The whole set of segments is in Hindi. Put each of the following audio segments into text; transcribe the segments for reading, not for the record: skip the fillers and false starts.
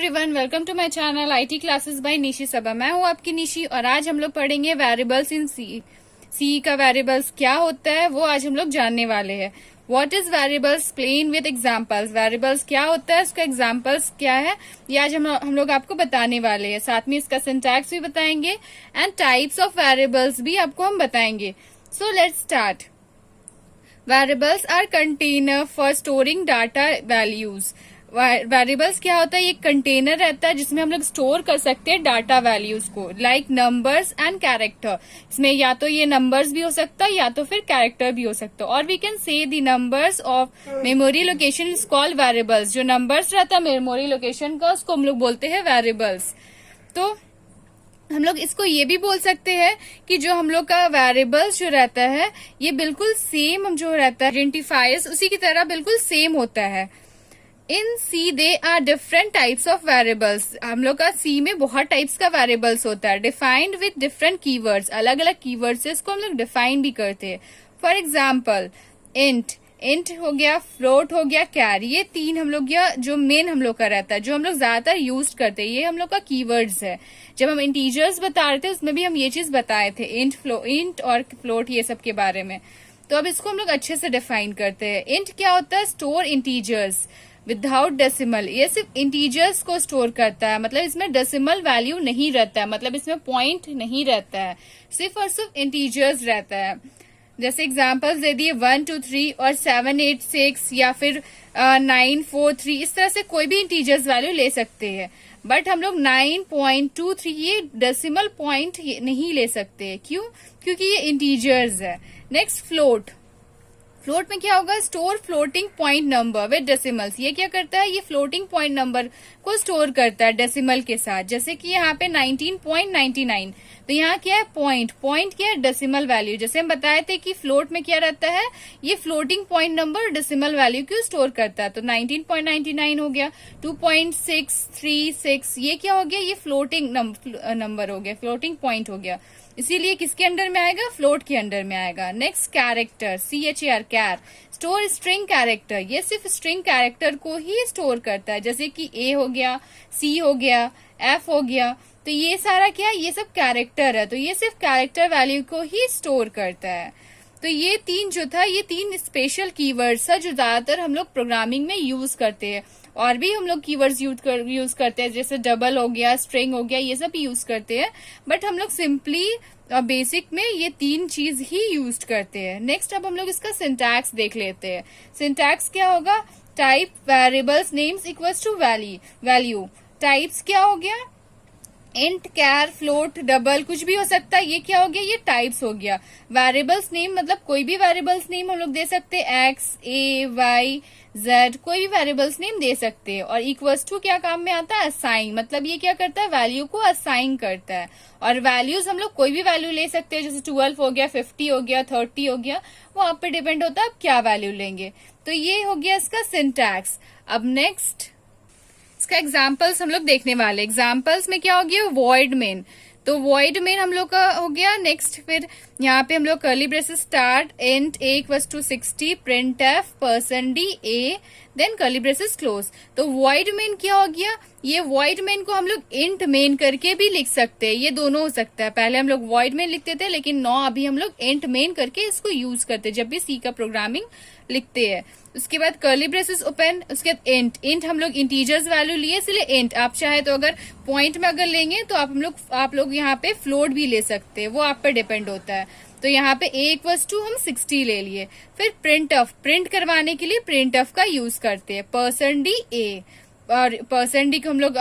Everyone, welcome to my channel IT classes by Nishi Saba. मैं हूं आपकी निशी और आज हम लोग पढ़ेंगे वेरिएबल्स इन सी। सी का वेरिएबल्स क्या होता है वो आज हम लोग जानने वाले हैं। What is variables, plain with examples. Variables क्या होता है, उसका एग्जांपल्स क्या है, ये आज हम लोग आपको बताने वाले हैं। साथ में इसका सिंटैक्स भी बताएंगे एंड टाइप्स ऑफ वेरिएबल्स भी आपको हम बताएंगे। So let's start. Variables are container for storing data values. Variables क्या होता है, ये कंटेनर रहता है जिसमें हम लोग स्टोर कर सकते हैं डाटा वैल्यूज को, लाइक नंबर्स एंड कैरेक्टर। इसमें या तो ये नंबर्स भी हो सकता है या तो फिर कैरेक्टर भी हो सकता है। और we can say the numbers of memory location is called variables. जो नंबर्स रहता है मेमोरी लोकेशन का, उसको हम लोग बोलते हैं वेरिएबल्स। तो हम लोग इसको ये भी बोल सकते हैं कि जो हम लोग का वेरिएबल्स जो रहता है ये बिल्कुल सेम जो रहता है आइडेंटिफायर्स उसी की तरह बिल्कुल सेम होता है। In C they are different types of variables. हम लोग का सी में बहुत टाइप्स का वेरिएबल्स होता है, डिफाइंड विद डिफरेंट कीवर्ड्स। अलग अलग कीवर्ड से इसको हम लोग डिफाइन भी करते हैं। फॉर एग्जाम्पल इंट हो गया, फ्लोट हो गया, कैर। ये तीन हम लोग या जो मेन हम लोग का रहता है, जो हम लोग ज्यादातर यूज करते हैं, ये हम लोग का कीवर्ड्स है। जब हम इंटीजर्स बता रहे थे उसमें भी हम ये चीज बताए थे, इंट और फ्लोट, ये सब के बारे में। तो अब इसको हम लोग अच्छे से डिफाइन करते हैं। इंट क्या होता है, स्टोर इंटीजर्स विदाउट डेसिमल। ये सिर्फ इंटीजर्स को स्टोर करता है, मतलब इसमें डेसिमल वैल्यू नहीं रहता है, मतलब इसमें पॉइंट नहीं रहता है, सिर्फ और सिर्फ इंटीजर्स रहता है। जैसे एग्जांपल्स दे दिए 1 2 3 और 7 8 6 या फिर 9 4 3, इस तरह से कोई भी इंटीजर्स वैल्यू ले सकते हैं। बट हम लोग 9.23 ये डेसिमल पॉइंट नहीं ले सकते। क्यों? क्योंकि ये इंटीजर्स है। Next float. फ्लोट में क्या होगा, store floating point number with decimals. ये क्या करता है, ये फ्लोटिंग पॉइंट नंबर को स्टोर करता है डेसिमल के साथ। जैसे कि यहाँ पे 19.99, तो यहाँ क्या है, पॉइंट क्या है, डेसिमल वैल्यू। जैसे हम बताए थे कि फ्लोट में क्या रहता है, ये floating point number decimal value को स्टोर करता है। तो 19.99 हो गया। 2.636, ये क्या हो गया, ये फ्लोटिंग नंबर हो गया, फ्लोटिंग पॉइंट हो गया। इसीलिए किसके अंडर में आएगा, फ्लोट के अंडर में आएगा। नेक्स्ट कैरेक्टर, CHAR, कैर, स्टोर स्ट्रिंग कैरेक्टर। ये सिर्फ स्ट्रिंग कैरेक्टर को ही स्टोर करता है, जैसे कि A हो गया, C हो गया, F हो गया। तो ये सारा क्या है, ये सब कैरेक्टर है, तो ये सिर्फ कैरेक्टर वैल्यू को ही स्टोर करता है। तो ये तीन जो था, ये तीन स्पेशल कीवर्ड्स है जो ज्यादातर हम लोग प्रोग्रामिंग में यूज करते हैं। और भी हम लोग कीवर्ड्स यूज करते हैं, जैसे डबल हो गया, स्ट्रिंग हो गया, ये सब यूज करते हैं। बट हम लोग सिंपली बेसिक में ये तीन चीज ही यूज करते हैं। नेक्स्ट अब हम लोग इसका सिंटैक्स देख लेते हैं। सिंटैक्स क्या होगा, type variables names equals to value. Types क्या हो गया, इंट, कैर, फ्लोट, डबल, कुछ भी हो सकता है। ये क्या हो गया, ये टाइप्स हो गया। वेरिएबल्स नेम मतलब कोई भी वेरिएबल्स नेम हम लोग दे सकते हैं, X, A, Y, Z, कोई भी वेरिएबल्स नेम दे सकते हैं। और इक्वल्स टू क्या काम में आता है, असाइन, मतलब ये क्या करता है, वैल्यू को असाइन करता है। और वैल्यूज हम लोग कोई भी वैल्यू ले सकते हैं, जैसे 12 हो गया, 50 हो गया, 30 हो गया, वो आप पे डिपेंड होता है आप क्या वैल्यू लेंगे। तो ये हो गया इसका सिंटैक्स। अब नेक्स्ट इसका एग्जाम्पल्स हम लोग देखने वाले। एग्जाम्पल्स में क्या हो गया, वॉइड मेन। तो वॉइड मेन हम लोग का हो गया। नेक्स्ट फिर यहाँ पे हम लोग curly braces start, int A equals to 60, print F, %D A, then curly braces close. तो वॉइड मेन क्या हो गया, ये वॉइड मेन को हम लोग इंट मेन करके भी लिख सकते हैं, ये दोनों हो सकता है। पहले हम लोग वॉइड मेन लिखते थे, लेकिन अभी हम लोग इंट मेन करके इसको यूज करते हैं जब भी सी का प्रोग्रामिंग लिखते हैं। उसके बाद कर्ली ब्रेसेस ओपन, उसके बाद इंट हम लोग इंटीजर्स वैल्यू लिए इसलिए इंट। आप चाहे तो अगर पॉइंट में अगर लेंगे तो आप लोग यहाँ पे फ्लोट भी ले सकते हैं, वो आप पे डिपेंड होता है। तो यहाँ पे A इक्वल्स टू हम 60 ले लिए। फिर प्रिंट करवाने के लिए प्रिंट का यूज करते हैं, %D A, और %D को हम लोग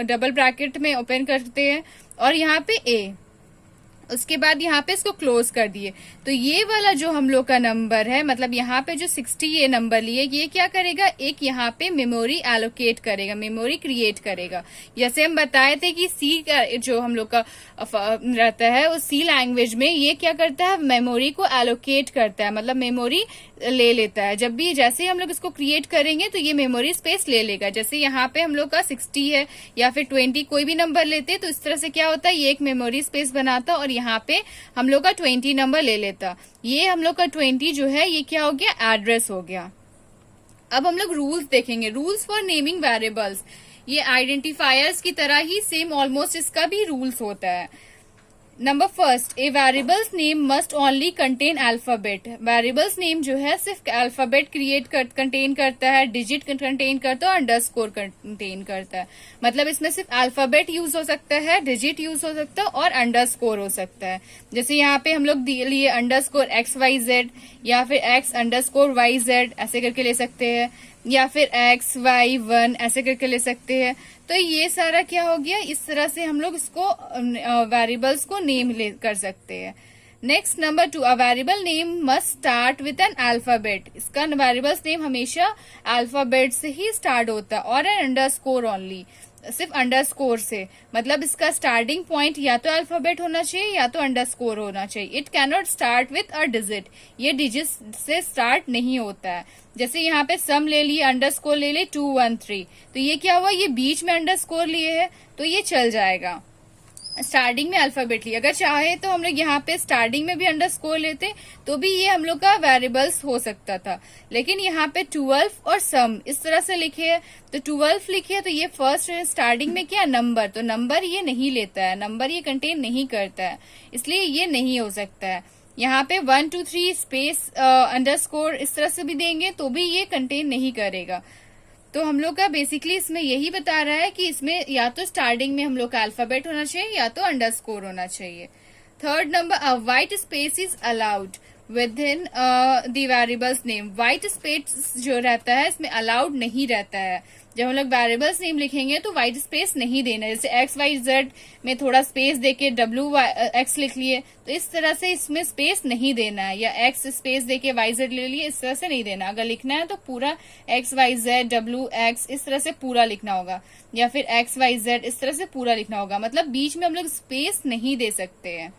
डबल ब्रैकेट में ओपन करते हैं और यहाँ पे A, उसके बाद यहाँ पे इसको क्लोज कर दिए। तो ये वाला जो हम लोग का नंबर है, मतलब यहाँ पे जो 60 ये नंबर लिए, ये क्या करेगा, एक यहाँ पे मेमोरी एलोकेट करेगा, मेमोरी क्रिएट करेगा। जैसे हम बताए थे कि सी का जो हम लोग का रहता है उस सी लैंग्वेज में ये क्या करता है, मेमोरी को एलोकेट करता है, मतलब मेमोरी ले लेता है। जब भी जैसे ही हम लोग इसको क्रिएट करेंगे तो ये मेमोरी स्पेस ले लेगा। जैसे यहाँ पे हम लोग का 60 है या फिर 20, कोई भी नंबर लेते तो इस तरह से क्या होता है, ये एक मेमोरी स्पेस बनाता और यहाँ पे हम लोग का 20 नंबर ले लेता। ये हम लोग का 20 जो है ये क्या हो गया, एड्रेस हो गया। अब हम लोग रूल्स देखेंगे, रूल्स फॉर नेमिंग वेरिएबल्स। ये आइडेंटिफायर्स की तरह ही सेम ऑलमोस्ट इसका भी रूल्स होता है। Number first, a variables name must only contain alphabet. Variables name जो है सिर्फ अल्फाबेट कंटेन करता है, डिजिट कंटेन करता है और अंडरस्कोर कंटेन करता है। मतलब इसमें सिर्फ अल्फाबेट यूज हो सकता है, डिजिट यूज हो सकता है और अंडरस्कोर हो सकता है। जैसे यहाँ पे हम लोग लिए अंडरस्कोर XYZ या फिर X_YZ ऐसे करके ले सकते हैं, या फिर XY1 ऐसे करके ले सकते हैं। तो ये सारा क्या हो गया, इस तरह से हम लोग इसको वेरिएबल्स को नेम कर सकते हैं। Next number 2, a variable name must start with an alphabet. इसका वेरिएबल्स नेम हमेशा अल्फाबेट से ही स्टार्ट होता है और एन अंडरस्कोर ओनली, सिर्फ अंडरस्कोर से। मतलब इसका स्टार्टिंग पॉइंट या तो अल्फाबेट होना चाहिए या तो अंडरस्कोर होना चाहिए। It can not start with a digit, ये डिजिट से स्टार्ट नहीं होता है। जैसे यहाँ पे सम ले लिए, अंडरस्कोर ले लिए 213, तो ये क्या हुआ, ये बीच में अंडरस्कोर लिए है तो ये चल जाएगा। स्टार्टिंग में अल्फाबेट लिया, अगर चाहे तो हम लोग यहाँ पे स्टार्टिंग में भी अंडरस्कोर लेते तो भी ये हम लोग का वेरिएबल्स हो सकता था। लेकिन यहाँ पे 12 और सम इस तरह से लिखे है, तो 12 लिखे है तो ये फर्स्ट स्टार्टिंग में क्या नंबर, तो नंबर ये नहीं लेता है, नंबर ये कंटेन नहीं करता है, इसलिए ये नहीं हो सकता है। यहाँ पे 1 2 3 स्पेस अंडरस्कोर इस तरह से भी देंगे तो भी ये कंटेन नहीं करेगा। तो हम लोग का बेसिकली इसमें यही बता रहा है कि इसमें या तो स्टार्टिंग में हम लोग का अल्फाबेट होना चाहिए या तो अंडरस्कोर होना चाहिए। Third number, a white space is allowed with in the variables name. White space जो रहता है इसमें अलाउड नहीं रहता है। जब हम लोग वेरिएबल्स नेम लिखेंगे तो व्हाइट स्पेस नहीं देना, जैसे XYZ में थोड़ा स्पेस देके WX लिख लिए तो इस तरह से इसमें स्पेस नहीं देना है, या X स्पेस देके YZ ले लिए, इस तरह से नहीं देना। अगर लिखना है तो पूरा XYZ WX इस तरह से पूरा लिखना होगा, या फिर XYZ इस तरह से पूरा लिखना होगा। मतलब बीच में हम लोग स्पेस नहीं दे सकते हैं।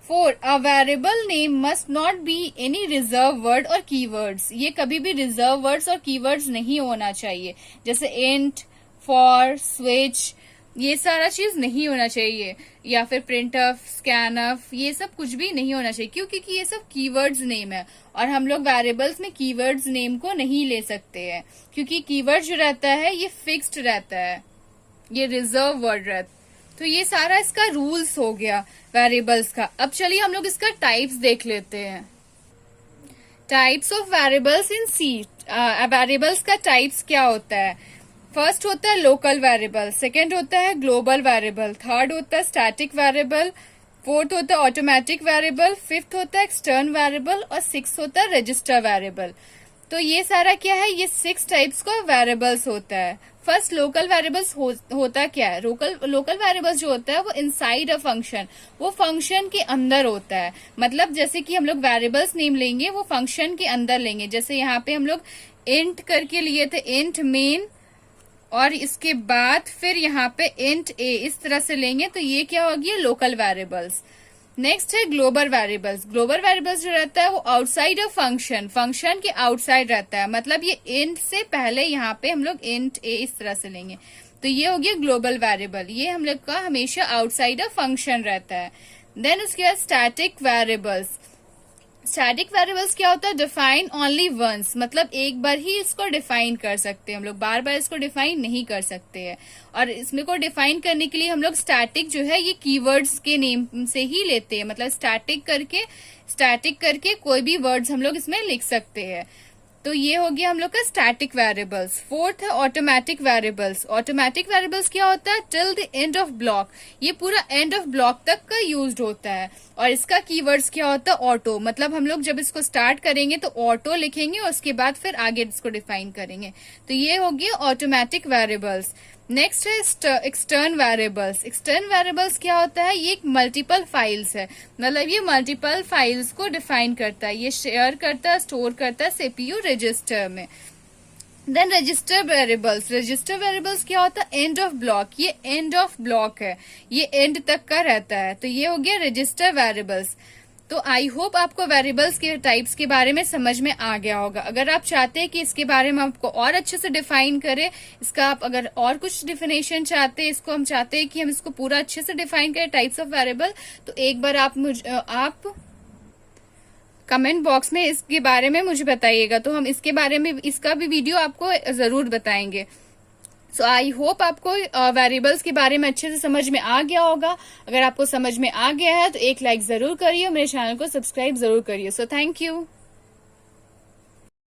4, अ variable name must not be any reserve word और कीवर्ड्स। ये कभी भी रिजर्व वर्ड्स और कीवर्ड्स नहीं होना चाहिए, जैसे इंट, फॉर, स्विच, ये सारा चीज नहीं होना चाहिए, या फिर प्रिंटफ, स्कैनफ, ये सब कुछ भी नहीं होना चाहिए। क्यों? क्योंकि ये सब कीवर्ड्स नेम है और हम लोग वेरिएबल्स में कीवर्ड्स नेम को नहीं ले सकते हैं, क्योंकि कीवर्ड जो रहता है ये फिक्स्ड रहता है, ये रिजर्व वर्ड रहता है। तो ये सारा इसका रूल्स हो गया वेरिएबल्स का। अब चलिए हम लोग इसका टाइप्स देख लेते हैं। Types of variables in C. Variables का टाइप्स क्या होता है? फर्स्ट होता है लोकल वेरिएबल, सेकंड होता है ग्लोबल वेरिएबल, थर्ड होता है स्टैटिक वेरिएबल, फोर्थ होता है ऑटोमेटिक वेरिएबल, फिफ्थ होता है एक्सटर्न वेरिएबल और सिक्स होता है रजिस्टर वेरिएबल। तो ये सारा क्या है, ये 6 टाइप्स का वेरिएबल्स होता है। फर्स्ट लोकल वेरिएबल्स होता क्या है? लोकल वेरिएबल्स जो होता है वो इनसाइड अ फंक्शन, वो फंक्शन के अंदर होता है। मतलब जैसे कि हम लोग वेरिएबल्स नेम लेंगे वो फंक्शन के अंदर लेंगे। जैसे यहाँ पे हम लोग इंट करके लिए थे, इंट मेन, और इसके बाद फिर यहाँ पे इंट ए इस तरह से लेंगे तो ये क्या होगी, लोकल वेरिएबल्स। नेक्स्ट है ग्लोबल वेरिएबल्स। ग्लोबल वेरिएबल्स जो रहता है वो आउटसाइड ऑफ फंक्शन, फंक्शन के आउटसाइड रहता है। मतलब ये इंट से पहले यहाँ पे हम लोग इंट ए इस तरह से लेंगे तो ये हो गया ग्लोबल वेरिएबल, ये हम लोग का हमेशा आउटसाइड ऑफ फंक्शन रहता है। देन उसके बाद स्टैटिक वेरिएबल्स। स्टैटिक वेरिएबल्स क्या होता है, डिफाइन ओनली वंस, मतलब एक बार ही इसको डिफाइन कर सकते हैं हम लोग, बार बार इसको डिफाइन नहीं कर सकते हैं। और इसमें को डिफाइन करने के लिए हम लोग स्टैटिक जो है ये कीवर्ड्स के नेम से ही लेते हैं। मतलब स्टैटिक करके कोई भी वर्ड्स हम लोग इसमें लिख सकते हैं। तो ये हो गया हम लोग का स्टैटिक वेरिएबल्स। फोर्थ है ऑटोमेटिक वेरिएबल्स। ऑटोमेटिक वेरिएबल्स क्या होता है, till the end of block, ये पूरा एंड ऑफ ब्लॉक तक का यूज्ड होता है। और इसका कीवर्ड्स क्या होता है, ऑटो, मतलब हम लोग जब इसको स्टार्ट करेंगे तो ऑटो लिखेंगे और उसके बाद फिर आगे इसको डिफाइन करेंगे। तो ये हो गया ऑटोमेटिक वेरिएबल्स। नेक्स्ट है एक्सटर्न वेरिएबल्स। एक्सटर्न वेरिएबल्स क्या होता है, ये एक मल्टीपल फाइल्स है, मतलब ये मल्टीपल फाइल्स को डिफाइन करता है, ये शेयर करता है, स्टोर करता है सीपीयू रजिस्टर में। Then register variables. Register variables क्या होता है, एंड ऑफ ब्लॉक, ये एंड ऑफ ब्लॉक है, ये एंड तक का रहता है। तो ये हो गया रजिस्टर वेरिएबल्स। तो आई होप आपको वेरिएबल्स के टाइप्स के बारे में समझ में आ गया होगा। अगर आप चाहते हैं कि इसके बारे में आपको और अच्छे से डिफाइन करें, इसका आप अगर और कुछ डिफिनेशन चाहते हैं, इसको हम चाहते हैं कि हम इसको पूरा अच्छे से डिफाइन करें टाइप्स ऑफ वेरिएबल, तो एक बार आप कमेंट बॉक्स में इसके बारे में मुझे बताइएगा, तो हम इसके बारे में इसका भी वीडियो आपको जरूर बताएंगे। सो आई होप आपको वेरिएबल्स के बारे में अच्छे से समझ में आ गया होगा। अगर आपको समझ में आ गया है तो एक लाइक जरूर करिए, मेरे चैनल को सब्सक्राइब जरूर करिए। So thank you.